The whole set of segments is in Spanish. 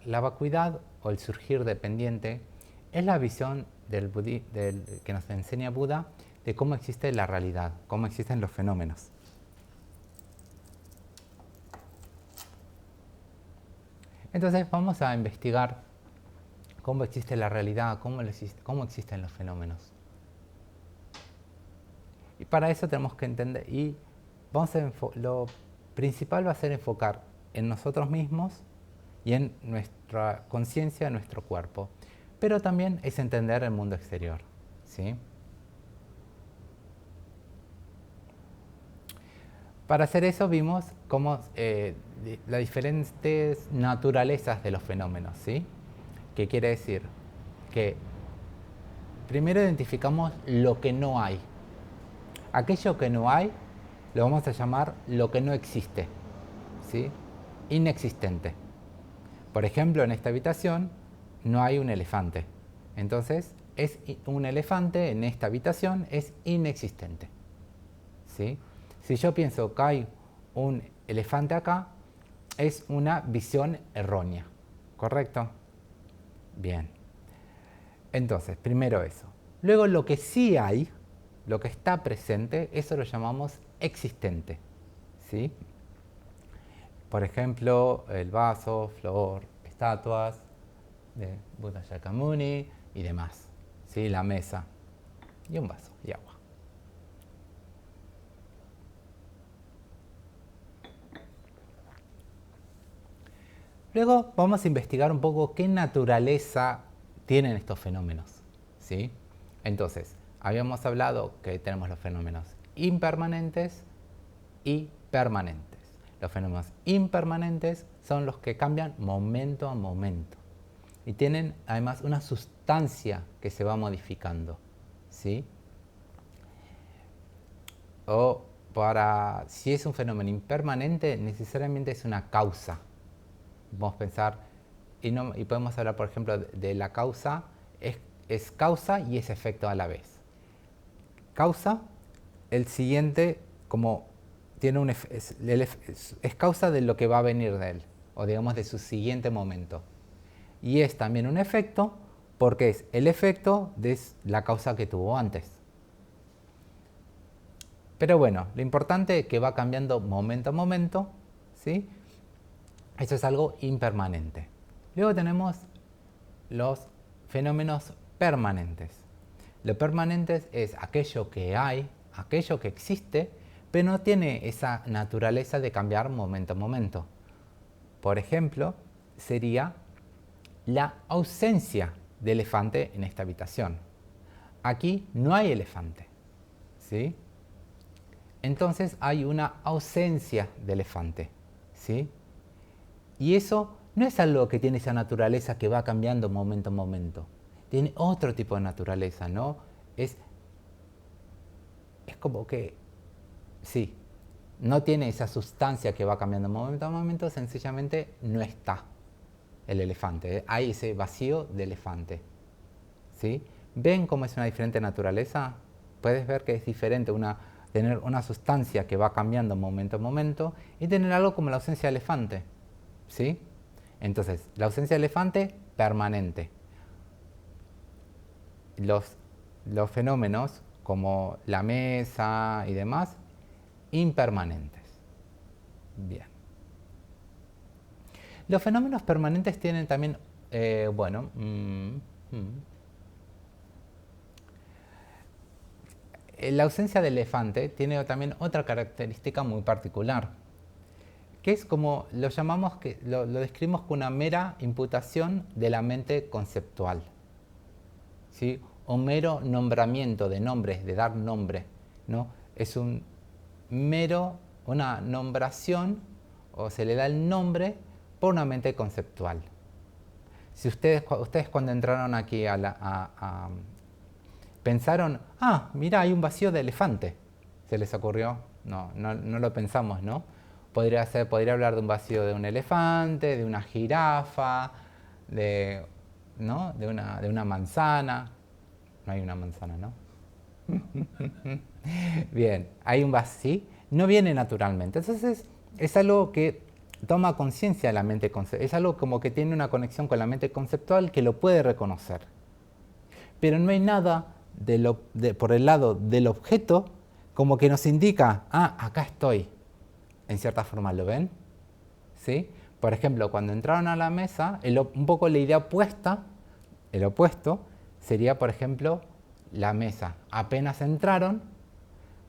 la vacuidad o el surgir dependiente es la visión que nos enseña Buda de cómo existe la realidad, cómo existen los fenómenos. Entonces vamos a investigar cómo existe la realidad, cómo existen los fenómenos. Y para eso tenemos que entender, y lo principal va a ser enfocar en nosotros mismos y en nuestra conciencia, en nuestro cuerpo. Pero también es entender el mundo exterior, ¿sí? Para hacer eso vimos cómo las diferentes naturalezas de los fenómenos, ¿sí? ¿Qué quiere decir? Que primero identificamos lo que no hay. Aquello que no hay lo vamos a llamar lo que no existe, ¿sí? Inexistente. Por ejemplo, en esta habitación no hay un elefante. Entonces, un elefante en esta habitación es inexistente, ¿sí? Si yo pienso que hay un elefante acá, es una visión errónea, ¿correcto? Bien. Entonces, primero eso. Luego lo que sí hay, lo que está presente, eso lo llamamos existente, ¿sí? Por ejemplo, el vaso, flor, estatuas de Buda Shakyamuni y demás, ¿sí? La mesa y un vaso y agua. Luego vamos a investigar un poco qué naturaleza tienen estos fenómenos, ¿sí? Entonces, habíamos hablado que tenemos los fenómenos impermanentes y permanentes. Los fenómenos impermanentes son los que cambian momento a momento y tienen además una sustancia que se va modificando, ¿sí? O si es un fenómeno impermanente, necesariamente es una causa. Vamos a pensar, y podemos hablar, por ejemplo, de la causa, es causa y es efecto a la vez. Causa, el siguiente, como tiene es causa de lo que va a venir de él, o digamos de su siguiente momento. Y es también un efecto, porque es el efecto de la causa que tuvo antes. Pero bueno, lo importante es que va cambiando momento a momento, ¿sí? Eso es algo impermanente. Luego tenemos los fenómenos permanentes. Lo permanente es aquello que hay, aquello que existe, pero no tiene esa naturaleza de cambiar momento a momento. Por ejemplo, sería la ausencia de elefante en esta habitación. Aquí no hay elefante, ¿sí? Entonces hay una ausencia de elefante, ¿sí? Y eso no es algo que tiene esa naturaleza que va cambiando momento a momento. Tiene otro tipo de naturaleza, ¿no? Es como que, sí, no tiene esa sustancia que va cambiando momento a momento, sencillamente no está el elefante. Hay ese vacío de elefante, ¿sí? ¿Ven cómo es una diferente naturaleza? Puedes ver que es diferente tener una sustancia que va cambiando momento a momento y tener algo como la ausencia de elefante, ¿sí? Entonces, la ausencia de elefante, permanente. Los fenómenos, como la mesa y demás, impermanentes. Bien. Los fenómenos permanentes tienen también, la ausencia de elefante tiene también otra característica muy particular, que es como lo llamamos, lo describimos como una mera imputación de la mente conceptual, ¿sí? Un mero nombramiento de nombres, de dar nombre, ¿no? Es una nombración, o se le da el nombre por una mente conceptual. Si ustedes cuando entraron aquí pensaron, mira, hay un vacío de elefante, ¿se les ocurrió? No lo pensamos, ¿no? Podría hablar de un vacío de un elefante, de una jirafa, de una manzana. No hay una manzana, ¿no? Bien, hay un vacío, no viene naturalmente. Entonces es algo que toma conciencia de la mente conceptual. Es algo como que tiene una conexión con la mente conceptual que lo puede reconocer. Pero no hay nada por el lado del objeto como que nos indica, acá estoy. En cierta forma, ¿lo ven? ¿Sí? Por ejemplo, cuando entraron a la mesa, un poco la idea opuesta, el opuesto, sería, por ejemplo, la mesa. Apenas entraron,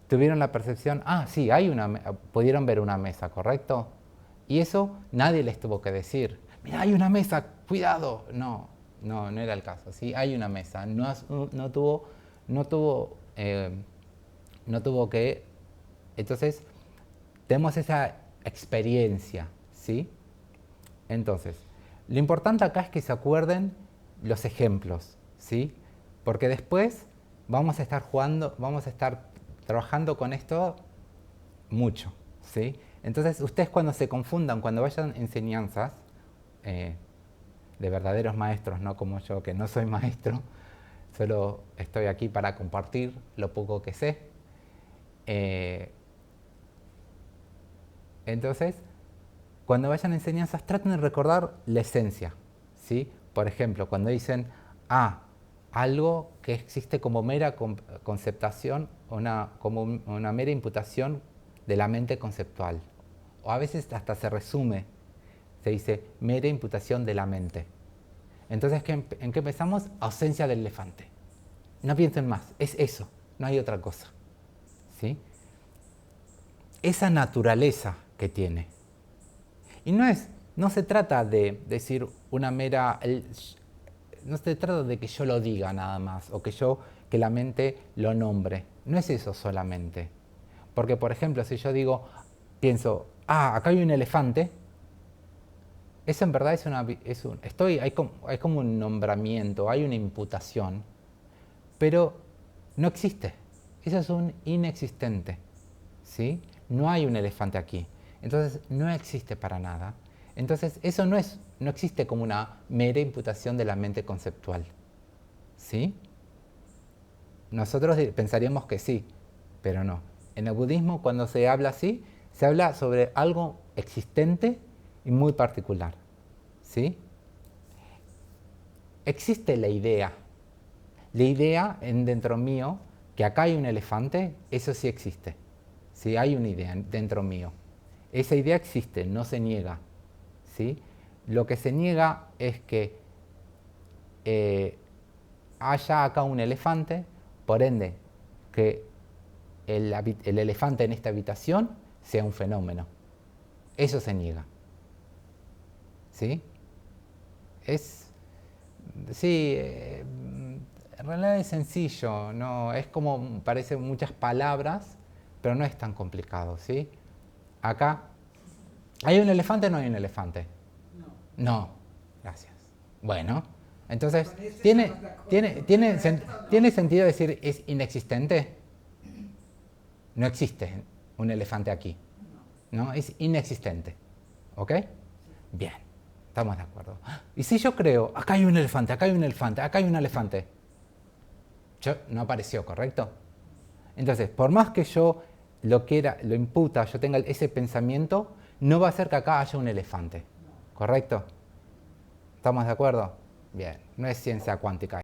tuvieron la percepción, sí, pudieron ver una mesa, ¿correcto? Y eso nadie les tuvo que decir, mira, hay una mesa, cuidado. No era el caso, ¿sí? Hay una mesa, no tuvo que... Entonces, tenemos esa experiencia, ¿sí? Entonces, lo importante acá es que se acuerden los ejemplos, ¿sí? Porque después vamos a estar trabajando con esto mucho, ¿sí? Entonces, ustedes cuando se confundan, cuando vayan enseñanzas de verdaderos maestros, no como yo, que no soy maestro, solo estoy aquí para compartir lo poco que sé. Entonces, cuando vayan a enseñanzas, traten de recordar la esencia, ¿sí? Por ejemplo, cuando dicen, algo que existe como mera conceptación, como una mera imputación de la mente conceptual. O a veces hasta se resume, se dice mera imputación de la mente. Entonces, ¿en qué pensamos? Ausencia del elefante. No piensen más, es eso, no hay otra cosa, ¿sí? Esa naturaleza que tiene. Y no se trata de decir una mera... No se trata de que yo lo diga nada más, o que la mente lo nombre. No es eso solamente. Porque, por ejemplo, si yo pienso, acá hay un elefante, eso en verdad hay como un nombramiento, hay una imputación, pero no existe. Eso es un inexistente, ¿sí? No hay un elefante aquí. Entonces, no existe para nada. Entonces, eso no existe como una mera imputación de la mente conceptual, ¿sí? Nosotros pensaríamos que sí, pero no. En el budismo, cuando se habla así, se habla sobre algo existente y muy particular, ¿sí? Existe la idea dentro mío, que acá hay un elefante, eso sí existe. Sí, hay una idea dentro mío. Esa idea existe, no se niega, ¿sí? Lo que se niega es que haya acá un elefante, por ende, que el elefante en esta habitación sea un fenómeno. Eso se niega, ¿sí? En realidad es sencillo, no, es como parecen muchas palabras, pero no es tan complicado, ¿sí? Acá, ¿hay un elefante o no hay un elefante? No. Gracias. Bueno, entonces, ¿tiene sentido decir es inexistente? No existe un elefante aquí, ¿no? Es inexistente, ¿ok? Bien, estamos de acuerdo. Y si yo creo, acá hay un elefante, acá hay un elefante, acá hay un elefante, no apareció, ¿correcto? Entonces, por más que yo lo imputa, yo tenga ese pensamiento, no va a ser que acá haya un elefante, ¿correcto? ¿Estamos de acuerdo? Bien, no es ciencia cuántica.